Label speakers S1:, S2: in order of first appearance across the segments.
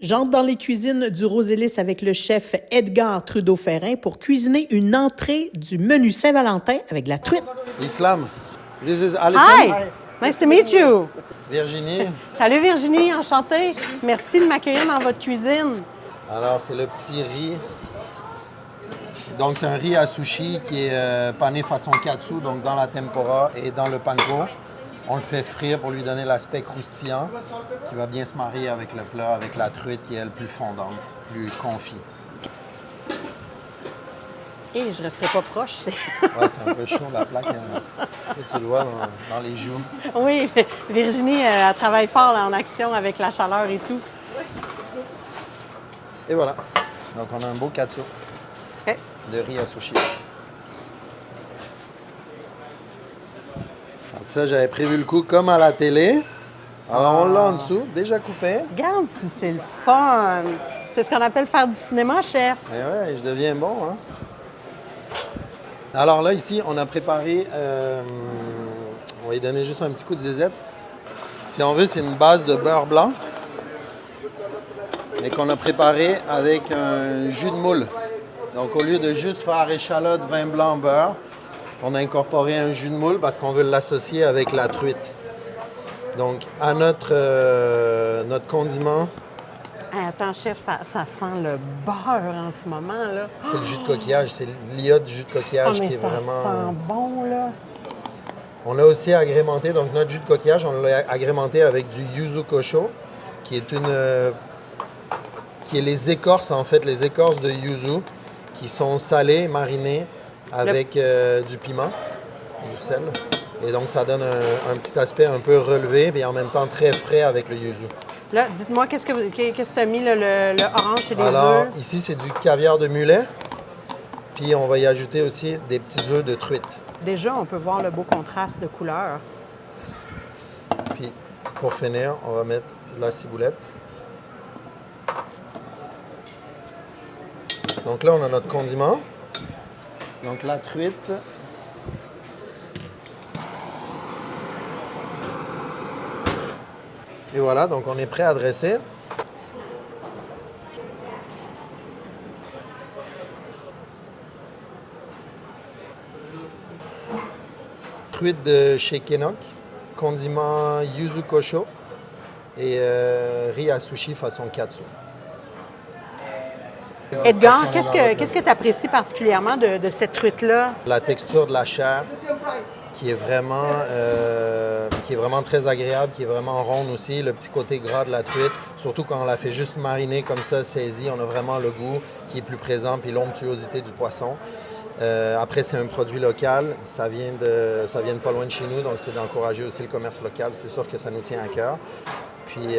S1: J'entre dans les cuisines du Rosélis avec le chef Edgar Trudeau-Ferrin pour cuisiner une entrée du menu Saint-Valentin avec de la truite.
S2: Islam. This is Alison.
S3: Hi! Nice to meet you!
S2: Virginie.
S3: Salut Virginie, enchantée. Merci de m'accueillir dans votre cuisine.
S2: Alors, c'est le petit riz. Donc, c'est un riz à sushi qui est pané façon katsu, donc dans la tempura et dans le panko. On le fait frire pour lui donner l'aspect croustillant qui va bien se marier avec le plat, avec la truite qui est elle plus fondante, plus confit.
S3: Et je resterai pas proche.
S2: Ouais, c'est un peu chaud la plaque. Hein. Là, tu le vois dans les joues.
S3: Oui, Virginie, elle travaille fort là, en action avec la chaleur et tout.
S2: Et voilà. Donc, on a un beau katsu.
S3: OK.
S2: Le riz à sushi. Alors, ça, j'avais prévu le coup comme à la télé. Alors, on l'a en dessous, déjà coupé.
S3: Regarde si c'est le fun! C'est ce qu'on appelle faire du cinéma, chef.
S2: Et ouais, je deviens bon, hein? Alors là, ici, on a préparé... on va y donner juste un petit coup de zézette. Si on veut, c'est une base de beurre blanc. Mais qu'on a préparé avec un jus de moule. Donc, au lieu de juste faire échalote, vin blanc, beurre, on a incorporé un jus de moule parce qu'on veut l'associer avec la truite. Donc, à notre condiment,
S3: Attends, chef, ça sent le beurre en ce moment, là.
S2: c'est le jus de coquillage. C'est l'iode du jus de coquillage
S3: Oh, mais
S2: qui est
S3: ça
S2: vraiment...
S3: sent bon, là.
S2: On a aussi agrémenté, donc notre jus de coquillage, on l'a agrémenté avec du yuzu kosho, qui est qui est les écorces, en fait, les écorces de yuzu, qui sont salées, marinées avec du piment, du sel. Et donc, ça donne un petit aspect un peu relevé, mais en même temps très frais avec le yuzu.
S3: Là, dites-moi, qu'est-ce que tu as mis, là, le orange et les
S2: Alors,
S3: œufs?
S2: ici, c'est du caviar de mulet. Puis, on va y ajouter aussi des petits œufs de truite.
S3: Déjà, on peut voir le beau contraste de couleurs.
S2: Puis, pour finir, on va mettre la ciboulette. Donc là, on a notre condiment. Donc la truite. Et voilà, donc on est prêt à dresser. Truite de chez Kenok, condiment yuzu kosho et riz à sushi façon katsu.
S3: Edgar, qu'est-ce que tu apprécies particulièrement de cette truite-là?
S2: La texture de la chair qui est vraiment très agréable, qui est vraiment ronde aussi. Le petit côté gras de la truite, surtout quand on la fait juste mariner comme ça, saisie, on a vraiment le goût qui est plus présent, puis l'onctuosité du poisson. Après, c'est un produit local, ça vient de pas loin de chez nous, donc c'est d'encourager aussi le commerce local. C'est sûr que ça nous tient à cœur. Puis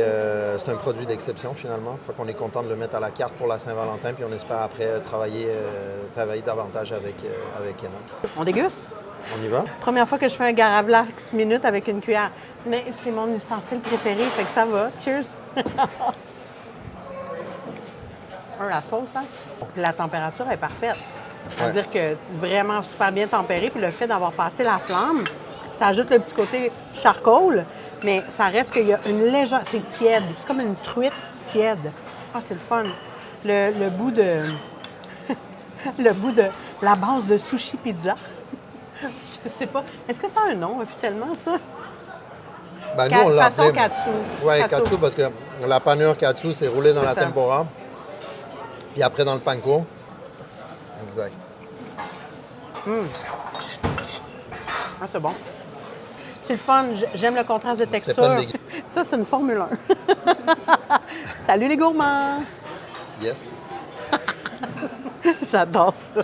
S2: c'est un produit d'exception finalement. Fait qu'on est content de le mettre à la carte pour la Saint-Valentin, puis on espère après travailler davantage avec Kenok.
S3: On déguste?
S2: On y va?
S3: Première fois que je fais un Garavlax minute avec une cuillère. Mais c'est mon ustensile préféré, fait que ça va. Cheers! La sauce, hein? La température est parfaite. C'est-à-dire que c'est vraiment super bien tempéré. Puis le fait d'avoir passé la flamme, ça ajoute le petit côté charcoal, mais ça reste qu'il y a une légère... C'est tiède. C'est comme une truite tiède. Ah, c'est le fun. Le bout de... le bout de la base de sushi pizza. Je sais pas. Est-ce que ça a un nom officiellement, ça?
S2: Ben, nous, on l'a
S3: façon
S2: appelé...
S3: katsu.
S2: Oui, katsu, parce que la panure katsu, c'est roulé dans la
S3: ça.
S2: tempura. Puis après, dans le panko. Exact.
S3: Ah, c'est bon. C'est le fun. J'aime le contraste de
S2: C'était
S3: texture.
S2: pas dégueu.
S3: Ça, c'est une Formule 1. Salut les gourmands!
S2: Yes.
S3: J'adore ça.